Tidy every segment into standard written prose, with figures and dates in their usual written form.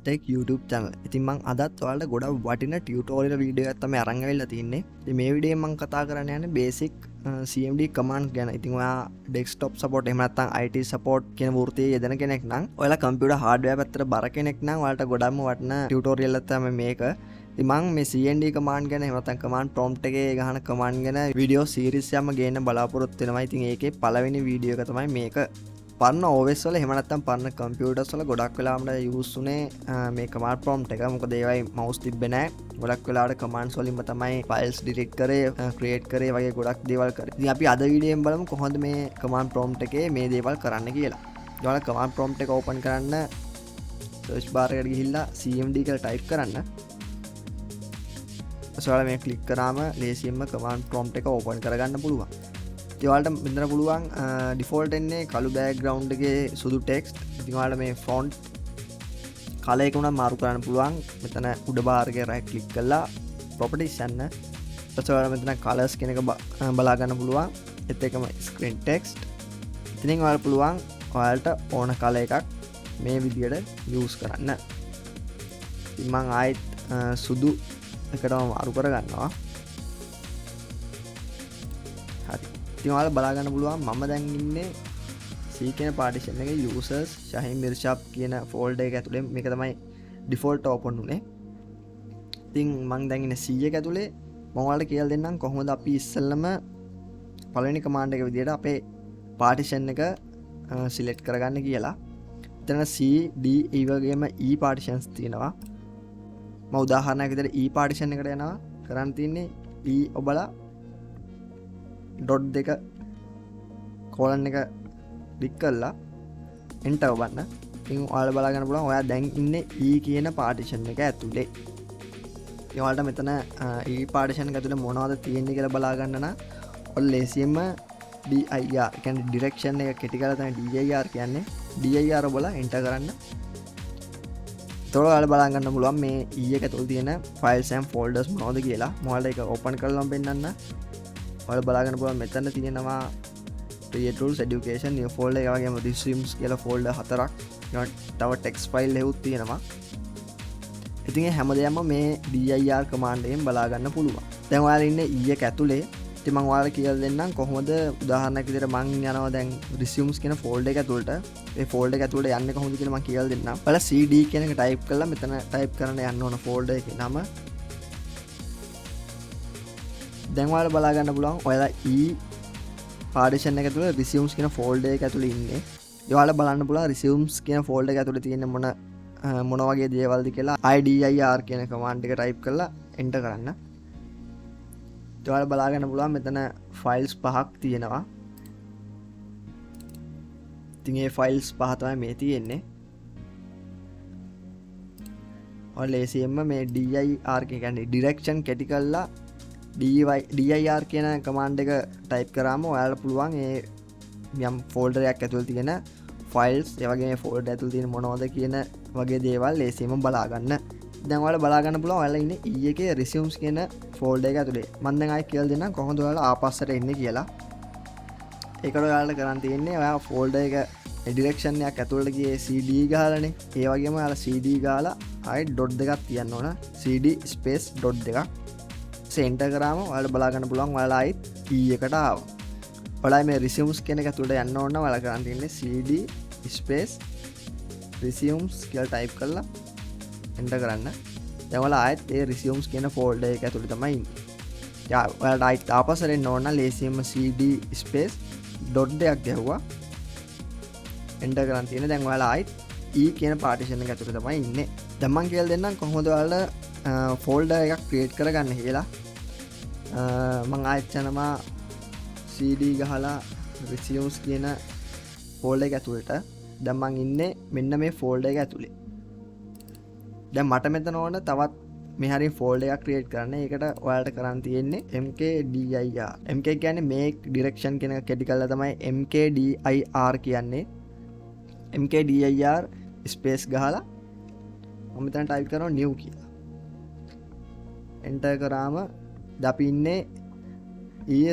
InssTech YouTube channel. ඉතින් මම අදත් ඔයාලට ගොඩක් වටින ටියුටෝරියල් වීඩියෝ එකක් තමයි අරන් ආවිල්ලා තින්නේ. ඉතින් මේ වීඩියෝෙන් මම කතා කරන්න යන්නේ basic CMD command ගැන. ඉතින් ඔයා desktop support එහෙම නැත්නම් IT support කියන වෘත්තියේ යෙදෙන කෙනෙක් නම් ඔයාලා computer hardware පැත්තට බර කෙනෙක් නම් ඔයාලට ගොඩක්ම වටින ටියුටෝරියල් එකක් තමයි මේක. ඉතින් මම මේ CMD command ගැන එහෙම නැත්නම් command prompt එකේ ගහන command ගැන වීඩියෝ series එකක්ම ගේන්න බලාපොරොත්තු වෙනවා. ඉතින් ඒකේ පළවෙනි වීඩියෝ එක තමයි මේක. පරණ OS වල එහෙම නැත්නම් පරණ කම්පියුටර්ස් වල ගොඩක් වෙලාවට යූස් උනේ මේ command prompt එක. මොකද ඒවයි mouse තිබ්බේ නැහැ. ගොඩක් වෙලාවට commands වලින්ම තමයි files delete කරේ, create කරේ වගේ ගොඩක් දේවල් කරේ. ඉතින් අපි අද වීඩියෝෙන් බලමු කොහොමද මේ command prompt එකේ මේ දේවල් කරන්න කියලා. ඔයාලා command prompt එක open කරන්න search bar එකට ගිහිල්ලා CMD කියලා type කරන්න. ඔයාලා මේ click කරාම ලේසියෙන්ම command prompt එක open කරගන්න පුළුවන්. ඔයාලට මෙතන පුළුවන් default එන්නේ කළු background එකේ සුදු text. ඉතින් ඔයාලා මේ font color එක උනා මාරු කරන්න පුළුවන්. මෙතන උඩ bar එකේ right click කරලා properties යන්න. ඊට ඔයාලා මෙතන colors කියන එක බලා ගන්න පුළුවන්. ඒත් එකම screen text. ඉතින් ඔයාලා පුළුවන් ඔයාලට ඕන color එකක් මේ විදියට use කරන්න. ඉතින් මම ආයෙත් සුදු එකටම මාරු කරගන්නවා. හරි. ඉතින් ඔයාලා බලා ගන්න පුළුවන් මම දැන් ඉන්නේ C කියන partition එකේ users Shaheen Mirshab කියන folder එක ඇතුලේ. මේක තමයි default open උනේ. ඉතින් මම දැන් ඉන්නේ C එක ඇතුලේ. මම ඔයාලට කියලා දෙන්නම් කොහොමද අපි ඉස්සෙල්ලම පළවෙනි command එක විදියට අපේ partition එක select කරගන්න කියලා. එතන C D E වගේම E partitions තියෙනවා. මම උදාහරණයක් විදියට E partition එකට යනවා. කරන්න තියෙන්නේ E ඔබලා ඩොට් දෙක කෝලන් එක ක්ලික් කරලා එන්ටර් ඔබන්න. ඉතින් ඔයාලා බලා ගන්න පුළුවන් ඔයා දැන් ඉන්නේ E කියන පාටිෂන් එක ඇතුලේ. ඉතින් ඔයාලට මෙතන E පාටිෂන් එක ඇතුලේ මොනවද තියෙන්නේ කියලා බලා ගන්න නම් ඔයාලා ලේසියෙන්ම dir කියන්නේ ඩිරෙක්ෂන් එක කෙටි කරලා තමයි dir කියන්නේ. dir ඔබලා එන්ටර් කරන්න. එතකොට ඔයාලා බලා ගන්න පුළුවන් මේ E එක ඇතුලේ තියෙන files and folders මොනවද කියලා. මම ඔයාලට ඒක ඕපන් කරලා පෙන්නන්න. ඔයාලා බලා ගන්න පුළුවන් මෙතන තියෙනවා create rules education new folder එක වගේම resumes කියලා folder හතරක්. තව text file එකකුත් තියෙනවා. ඉතින් මේ හැමදේම මේ dir command එකෙන් බලා ගන්න පුළුවන්. දැන් ඔයාලා ඉන්නේ E එක ඇතුලේ. ඉතින් මම ඔයාලට කියලා දෙන්නම් කොහොමද උදාහරණයක් විදිහට මම යනවා දැන් resumes කියන folder එක ඇතුළට. ඒ folder එක ඇතුළට යන්නේ කොහොමද කියලා මම කියලා දෙන්නම්. ඔයාලා cd කියන එක type කරලා මෙතන type කරන්න යන්න ඕන folder එකේ නම. දැන් ඔයාලා බලා ගන්න පුළුවන් ඔයාලා E partition එක ඇතුළේ resumes කියන folder එක ඇතුළේ ඉන්නේ. ඔයාලා බලන්න පුළුවන් resumes කියන folder එක ඇතුළේ තියෙන මොන වගේ දේවල්ද කියලා IDIR කියන command එක type කරලා enter කරන්න. ඔයාලා බලා ගන්න පුළුවන් මෙතන files පහක් තියෙනවා. ඉතින් මේ files පහ තමයි මේ තියෙන්නේ. ඔයාලා ලේසියෙන්ම මේ dir කියන්නේ direction කෙටි කරලා dir කියන command එක type කරාම ඔයාලා පුළුවන් ඒ යම් folder එකක් ඇතුළේ තියෙන files ඒ වගේ මේ folder ඇතුළේ තියෙන මොනවද කියන වගේ දේවල් ලේසියෙන්ම බලා ගන්න. දැන් ඔයාලා බලා ගන්න පුළුවන් ඔයාලා ඉන්නේ E එකේ resumes කියන folder එක ඇතුලේ. මම දැන් ආයෙ කියලා දෙන්නම් කොහොමද ඔයාලා ආපස්සට එන්නේ කියලා. ඒකට ඔයාලට කරන් තියෙන්නේ ඔයා folder එක direction එකක් ඇතුළට ගියේ cd ගහලානේ. ඒ වගේම ඔයාලා cd ගහලා ආයෙ dot දෙකක් තියන්න ඕන. cd space dot දෙකක්. enter කරාම ඔයාලා බලා ගන්න පුළුවන් ඔයාලා ආයෙත් E එකට ආවා. ඔයාලා මේ resumes කියන එක ඇතුළට යන්න ඕන නම් ඔයාලා කරන් තියෙන්නේ cd space resumes කියලා type කරලා enter කරන්න. දැන් ඔයාලා ආයෙත් ඒ resumes කියන folder එක ඇතුළේ තමයි ඉන්නේ. ඔයාලා ආයෙත් ආපස්සට එන්න ඕන නම් ලේසියෙන්ම cd space dot දෙකක් ගැහුවා. enter කරන් තියෙන. දැන් ඔයාලා ආයෙත් E කියන partition එක ඇතුළේ තමයි ඉන්නේ. දැන් මම කියලා දෙන්නම් කොහොමද ඔයාලා folder එකක් create කරගන්න කියලා. මම ආයෙත් යනවා cd ගහලා resumes කියන folder එක ඇතුළට. දැන් මම ඉන්නේ මෙන්න මේ folder එක ඇතුලේ. දැන් මට මෙතන ඕන තවත් මේ හරිය folder එකක් create කරන්න. ඒකට ඔයාලට කරන් තියෙන්නේ mkdir. mk කියන්නේ make direction කියන එක කෙටි කරලා තමයි mkdir කියන්නේ. mkdir space ගහලා මම මෙතන type කරනවා new කියලා. enter කරාම දැන් අපි ඉන්නේ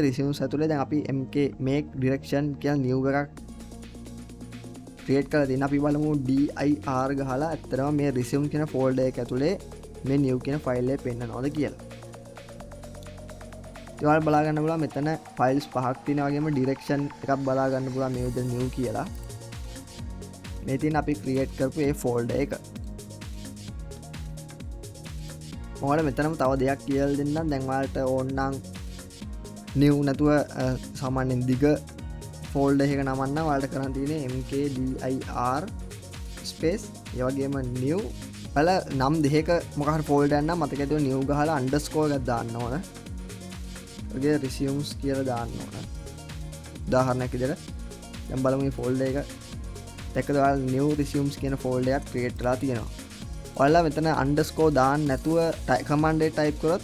resumes ඇතුලේ. දැන් අපි mk make direction කියන new එකක් ක්‍රියේට් කරලා තියෙන. අපි බලමු dir ගහලා ඇත්තටම මේ resume කියන ෆෝල්ඩර් එක ඇතුලේ මේ new කියන ෆයිල් එක පෙන්නනවද කියලා. ඒවල් බලා ගන්න පුළුවන් මෙතන ෆයිල්ස් 5ක් තියෙනවා වගේම ඩිරෙක්ෂන් එකක් බලා ගන්න පුළුවන් මේ විදිහට new කියලා. මේ තියෙන අපි ක්‍රියේට් කරපු ඒ ෆෝල්ඩර් එක. ඔයාලා මෙතනම තව දෙයක් කියලා දෙන්නම්. දැන් ඔයාලට ඕන නම් new නැතුව සාමාන්‍යයෙන් දිග ෆෝල්ඩර් එක නමන්න ඔයාලට කරන් තියෙන්නේ mkdir space ඒ වගේම new වල නම් දෙකක මොකක් හරි ෆෝල්ඩර් එකක් නම් මතක ඇතුව new ගහලා underscore එකක් දාන්න ඕන. ඔගේ resumes කියලා දාන්න ඕන. උදාහරණයක් විදිහට දැන් බලමු මේ ෆෝල්ඩර් එක දැක්කද ඔයාලා new resumes කියන ෆෝල්ඩර් එකක් ක්‍රියේට් කරලා තියෙනවා. ඔයාලා මෙතන underscore දාන්න නැතුව command එක type කරොත්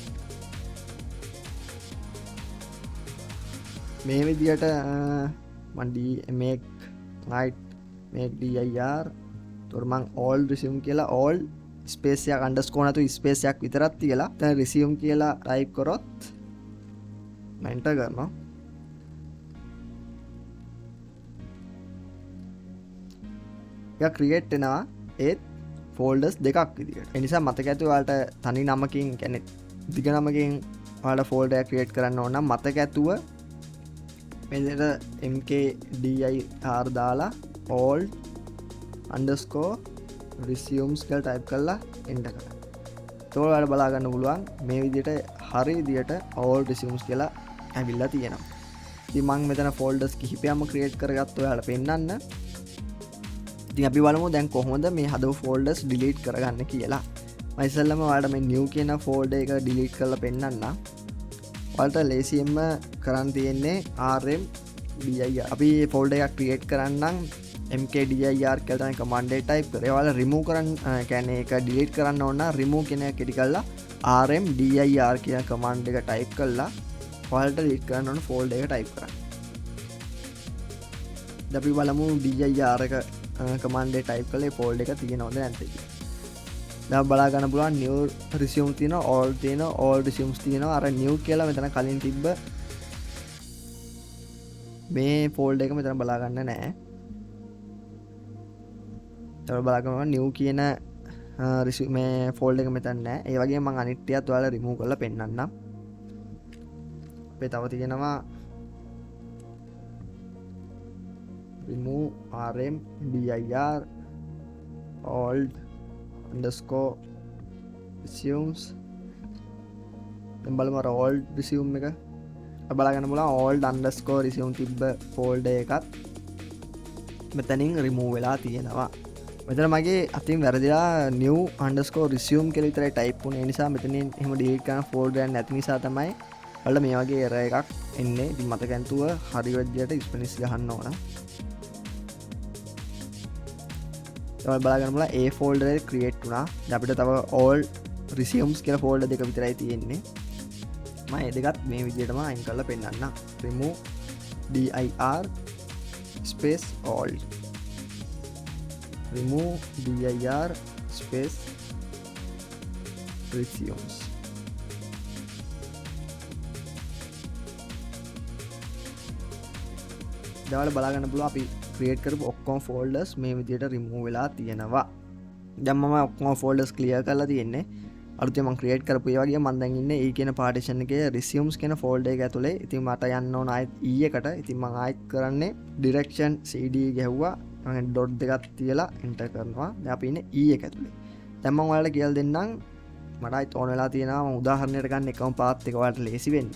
මේ විදිහට make dir තොර මං all resume කියලා all space එකක් underscore නැතුව space එකක් විතරක් තියලා දැන් resume කියලා type කරොත් මම enter කරනවා. ඒක create වෙනවා ඒත් folders දෙකක් විදියට. ඒ නිසා මතක ඇතුව ඔයාලට තනි නමකින් කියන්නේ දිග නමකින් ඔයාලට folder එක create කරන්න ඕන නම් මතක ඇතුව මේ විදිහට mkdir දාලා all underscore resumes කියලා type කරලා enter කරන්න. ඒකෝ ඔයාලට බලා ගන්න පුළුවන් මේ විදිහට හරි විදිහට all resumes කියලා ඇවිල්ලා තියෙනවා. ඉතින් මම මෙතන folders කිහිපයක්ම create කරගත්ත ඔයාලට පෙන්නන්න. ඉතින් අපි බලමු දැන් කොහොමද මේ හදපු folders delete කරගන්න කියලා. මම ඉස්සෙල්ලාම ඔයාලට මේ new කියන folder එක delete කරලා පෙන්නන්න. ඔයාලට ලේසියෙන්ම කරන් තියෙන්නේ rm dir. අපි folder එකක් create කරන්නම් mkdir කියලා තමයි command එක type කරේ. ඔයාලා remove කරන්න කියන්නේ ඒක delete කරන්න ඕන නම් remove කියන එක කෙටි කරලා rm dir කියන command එක type කරලා ඔයාලට delete කරන්න ඕන folder එක type කරන්න. දැන් අපි බලමු dir එක command එක type කරලා ඒ folder එක තියෙනවද නැද්ද කියලා. දැන් බලා ගන්න පුළුවන් new resume තියෙනවා all resumes තියෙනවා. අර new කියලා මෙතන කලින් තිබ්බ මේ folder එක මෙතන බලා ගන්න නැහැ. තව බලා ගන්න new කියන resume folder එක මෙතන නැහැ. ඒ වගේම මම අනිත් ටිකත් ඔයාලා remove කරලා පෙන්නන්නම්. අපේ තව තියෙනවා remove rm dir old underscore resumes. දැන් බලමු අර old resume එක බලා ගන්න පුළුවන් old underscore resume තිබ්බ folder එකත් මෙතනින් remove වෙලා තියෙනවා. මෙතන මගේ අතින් වැරදිලා new underscore resume කියලා විතරයි type වුනේ. ඒ නිසා මෙතනින් එහෙම delete කරන folder එකක් නැති නිසා තමයි ඔයාලා මේ වගේ error එකක් එන්නේ. ඉතින් මතක ඇන්තුව හරි විදියට ස්පෙනිස් ගහන්න ඕන. ඔයාලා බලා ගන්න පුළුවන් ඒ folder එක create වුණා. දැන් අපිට තව all resumes කියලා folder දෙක විතරයි තියෙන්නේ. මම මේ දෙකත් මේ විදියටම අයින් කරලා පෙන්නන්නම්. remove dir space all remove dir space resumes. දැන් බලා ගන්න පුළුවන් අපි create කරපු ඔක්කොම folders මේ විදියට remove වෙලා තියෙනවා. දැන් මම ඔක්කොම folders clear කරලා තියෙන්නේ. අලුතෙන් මම create කරපු ඒ වගේ මම දැන් ඉන්නේ E කියන partition එකේ resumes කියන folder එක ඇතුලේ. ඉතින් මට යන්න ඕන ආයෙත් E එකට. ඉතින් මම ආයෙත් කරන්නේ direction cd ගැහුවා. මම dot දෙකක් තියලා enter කරනවා. දැන් අපි ඉන්නේ E එක ඇතුලේ. දැන් මම ඔයාලට කියලා දෙන්නම්. මට ආයෙත් ඕන වෙලා තියෙනවා මම උදාහරණයක් ගන්න එකම path එක ඔයාලට ලේසි වෙන්න.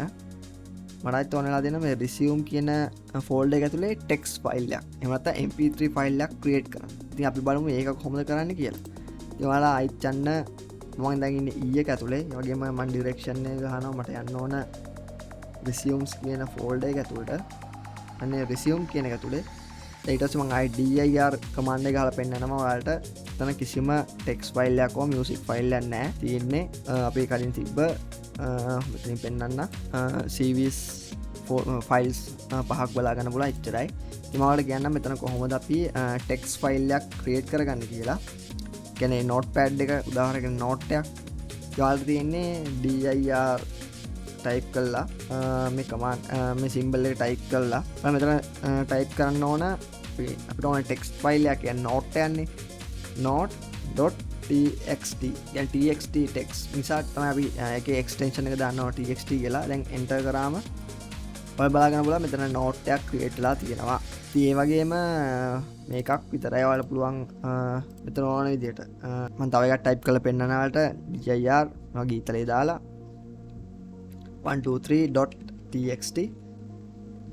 මට ආයෙත් ඕන වෙලා තියෙනවා මේ resume කියන folder එක ඇතුලේ text file එකක්. එහෙම නැත්නම් mp3 file එකක් create කරන්න. ඉතින් අපි බලමු මේක කොහොමද කරන්න කියලා. ඉතින් ඔයාලා ආයෙත් යන්න මම දැන් ඉන්නේ E එක ඇතුලේ. ඒ වගේම මම direction එක ගහනවා මට යන්න ඕන resumes කියන folder එක ඇතුලට. අනේ resume කියන එක ඇතුලේ. ඊට පස්සේ මම ආයි dir command එක ගහලා පෙන්නනවා ඔයාලට. එතන කිසිම text file එකක් හෝ music file එකක් නැහැ. තියෙන්නේ අපේ කලින් තිබ්බ මෙතනින් පෙන්නන්න CVs files පහක් බලා ගන්න පුළුවන් එච්චරයි. ඉතින් මම ඔයාලට කියන්නම් මෙතන කොහොමද අපි text file එකක් create කරගන්නේ කියලා. කියන්නේ notepad එක උදාහරණයක් note එකක් ඔයාලට තියෙන්නේ dir type කරලා මේ command මේ symbol එක type කරලා මම මෙතන type කරන්න ඕන අපිට ඕන ටෙක්ස්ට් ෆයිල් එකක් කියන්නේ note යන්නේ note.txt يعني txt text නිසා තමයි අපි ඒකේ extension එක දාන්නවා txt කියලා. දැන් enter කරාම ඔය බලාගන්න පුළුවන් මෙතන note එකක් create වෙලා තියෙනවා. ඉතින් ඒ වගේම මේකක් විතරයි ඔයාලට පුළුවන් මෙතන ඕන විදිහට මම තව එකක් type කරලා පෙන්නන ඔයාලට dir වගේ ඉතලේ දාලා 123.txt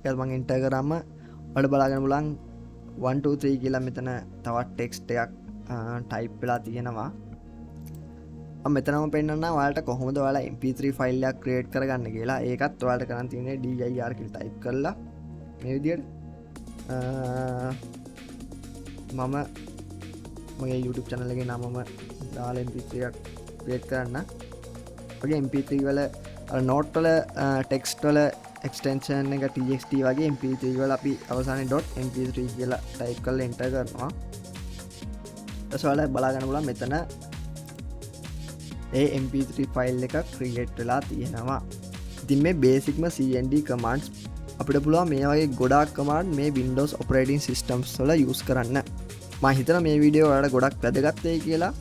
කියලා මම enter කරාම ඔයාලට බලාගන්න පුළුවන් 123 කියලා මෙතන තවත් text එකක් type වෙලා තියෙනවා. මෙතනම පෙන්වන්න ඔයාලට කොහොමද ඔයාලා mp3 ෆයිල් එකක් ක්‍රියේට් කරගන්න කියලා. ඒකත් ඔයාලට කරන්න තියෙන්නේ dir කියලා ටයිප් කරලා මේ විදිහට මම මගේ YouTube channel එකේ නමම දාලා mp3 එකක් ක්‍රියේට් කරන්න. ඔගේ mp3 වල note වල text වල extension එක txt වගේ mp3 වල අපි අවසානයේ .mp3 කියලා ටයිප් කරලා enter කරනවා. ඊට පස්සේ බලාගන්න පුළුවන් මෙතන ඒ mp3 ෆයිල් එක ක්‍රියේට් වෙලා තියෙනවා. ඉතින් මේ බේසික්ම CMD කමාන්ඩ්ස් අපිට පුළුවන් මේ වගේ ගොඩාක් කමාන්ඩ් මේ Windows operating systems වල use කරන්න. මම හිතනවා මේ වීඩියෝ ඔයාලට ගොඩක් වැදගත් වෙයි කියලා.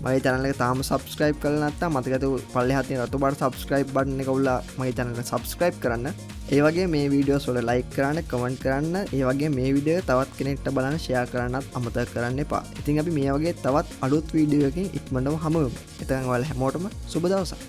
මගේ channel එක තාම subscribe කරලා නැත්නම් මතක පල්ලෙහා තියෙන රතු පාට subscribe button එක උල්ලා මගේ channel එක subscribe කරන්න. ඒ වගේ මේ වීඩියෝස් වල like කරන්න, comment කරන්න, ඒ වගේ මේ වීඩියෝ තවත් කෙනෙක්ට බලන්න share කරන්නත් අමතක කරන්න එපා. ඉතින් අපි මේ වගේ තවත් අලුත් වීඩියෝ එකකින් ඉක්මනටම හමු වෙමු. එතකන් ඔයාලා හැමෝටම සුබ දවසක්.